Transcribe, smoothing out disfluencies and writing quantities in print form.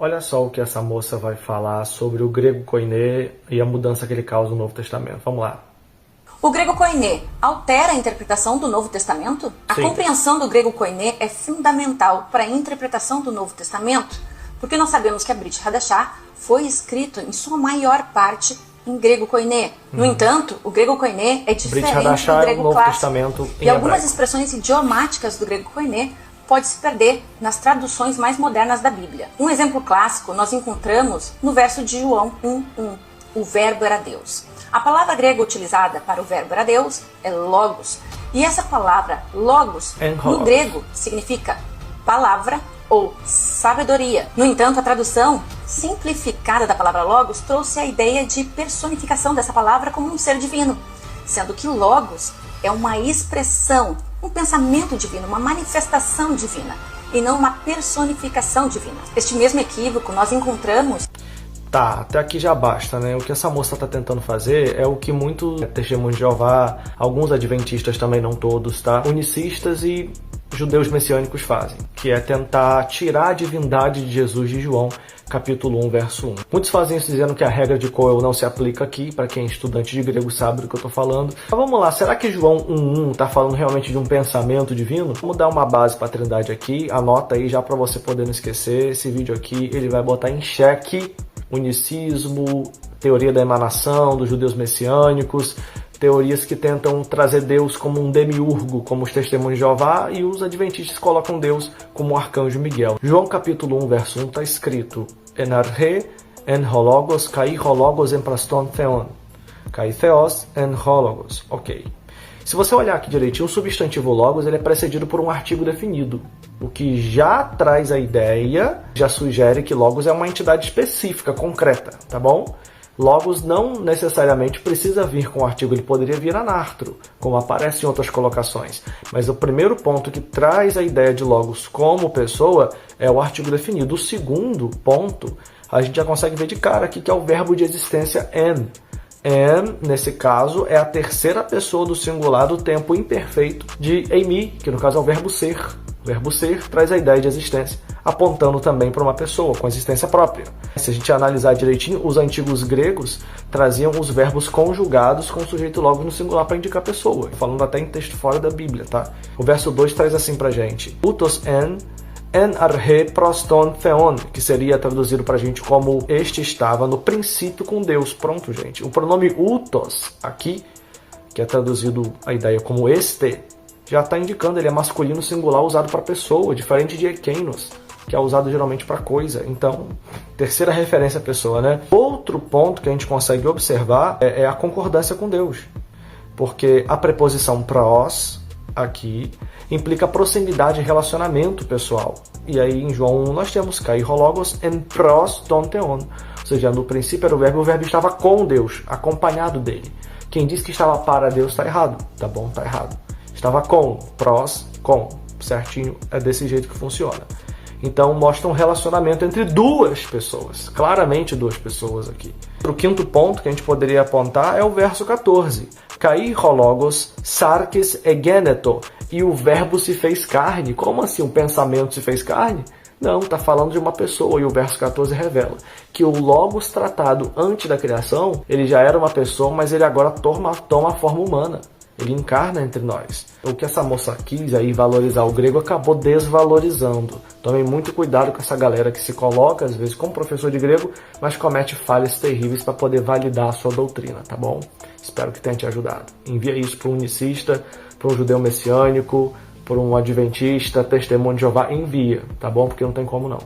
Olha só o que essa moça vai falar sobre o grego koiné e a mudança que ele causa no Novo Testamento. Vamos lá. O grego koiné altera a interpretação do Novo Testamento? A compreensão do grego koiné é fundamental para a interpretação do Novo Testamento, porque nós sabemos que a Brit Hadashah foi escrito em sua maior parte em grego koiné. No entanto, o grego koiné é diferente do grego clássico, e algumas expressões idiomáticas do grego koiné pode se perder nas traduções mais modernas da Bíblia. Um exemplo clássico nós encontramos no verso de João 1:1. O verbo era Deus. A palavra grega utilizada para o verbo era Deus é logos. E essa palavra logos, no grego, significa palavra ou sabedoria. No entanto, a tradução simplificada da palavra logos trouxe a ideia de personificação dessa palavra como um ser divino, sendo que logos é uma expressão, um pensamento divino, uma manifestação divina, e não uma personificação divina. Este mesmo equívoco nós encontramos... Tá, até aqui já basta, né? O que essa moça está tentando fazer é o que muitos testemunhos de Jeová, alguns adventistas também, não todos, tá? Unicistas e judeus messiânicos fazem, que é tentar tirar a divindade de Jesus de João, capítulo 1, verso 1. Muitos fazem isso dizendo que a regra de Coel não se aplica aqui, para quem é estudante de grego sabe do que eu estou falando. Mas vamos lá, será que João 1.1 está falando realmente de um pensamento divino? Vamos dar uma base para a Trindade aqui, anota aí já para você poder não esquecer. Esse vídeo aqui ele vai botar em xeque unicismo, teoria da emanação dos judeus messiânicos, teorias que tentam trazer Deus como um demiurgo, como os testemunhos de Jeová, e os adventistas colocam Deus como o arcanjo Miguel. João capítulo 1, verso 1 está escrito: En arhe en hologos kai hologos en praston theon, kai theos en hologos. Ok. Se você olhar aqui direitinho, o substantivo logos ele é precedido por um artigo definido, o que já traz a ideia, já sugere que logos é uma entidade específica, concreta, tá bom? Logos não necessariamente precisa vir com o artigo, ele poderia vir anartro, como aparece em outras colocações. Mas o primeiro ponto que traz a ideia de logos como pessoa é o artigo definido. O segundo ponto, a gente já consegue ver de cara aqui, que é o verbo de existência en. En, nesse caso, é a terceira pessoa do singular do tempo imperfeito de eimi, que no caso é o verbo ser. O verbo ser traz a ideia de existência, apontando também para uma pessoa com existência própria. Se a gente analisar direitinho, os antigos gregos traziam os verbos conjugados com o sujeito logo no singular para indicar pessoa, falando até em texto fora da Bíblia, tá? O verso 2 traz assim pra gente: Utos en arhe proston theon, que seria traduzido pra gente como este estava no princípio com Deus. Pronto, gente. O pronome utos aqui, que é traduzido a ideia como este, já está indicando, ele é masculino singular usado para pessoa, diferente de ekeinos, que é usado geralmente para coisa. Então, terceira referência à pessoa, né? Outro ponto que a gente consegue observar é a concordância com Deus, porque a preposição pros aqui implica proximidade e relacionamento pessoal. E aí em João 1 nós temos kai hologos en pros ton theon, ou seja, no princípio era o verbo estava com Deus, acompanhado dele. Quem diz que estava para Deus está errado, tá bom? Tá errado. Estava com, pros, com, certinho, é desse jeito que funciona. Então mostra um relacionamento entre duas pessoas, claramente duas pessoas aqui. O quinto ponto que a gente poderia apontar é o verso 14. Kai hologos sarkis egeneto, e o verbo se fez carne. Como assim um pensamento se fez carne? Não, está falando de uma pessoa, e o verso 14 revela que o logos tratado antes da criação, ele já era uma pessoa, mas ele agora toma a forma humana. Ele encarna entre nós. O que essa moça quis aí valorizar o grego acabou desvalorizando. Tomem muito cuidado com essa galera que se coloca, às vezes, como professor de grego, mas comete falhas terríveis para poder validar a sua doutrina, tá bom? Espero que tenha te ajudado. Envia isso para um unicista, para um judeu messiânico, para um adventista, testemunho de Jeová. Envia, tá bom? Porque não tem como não.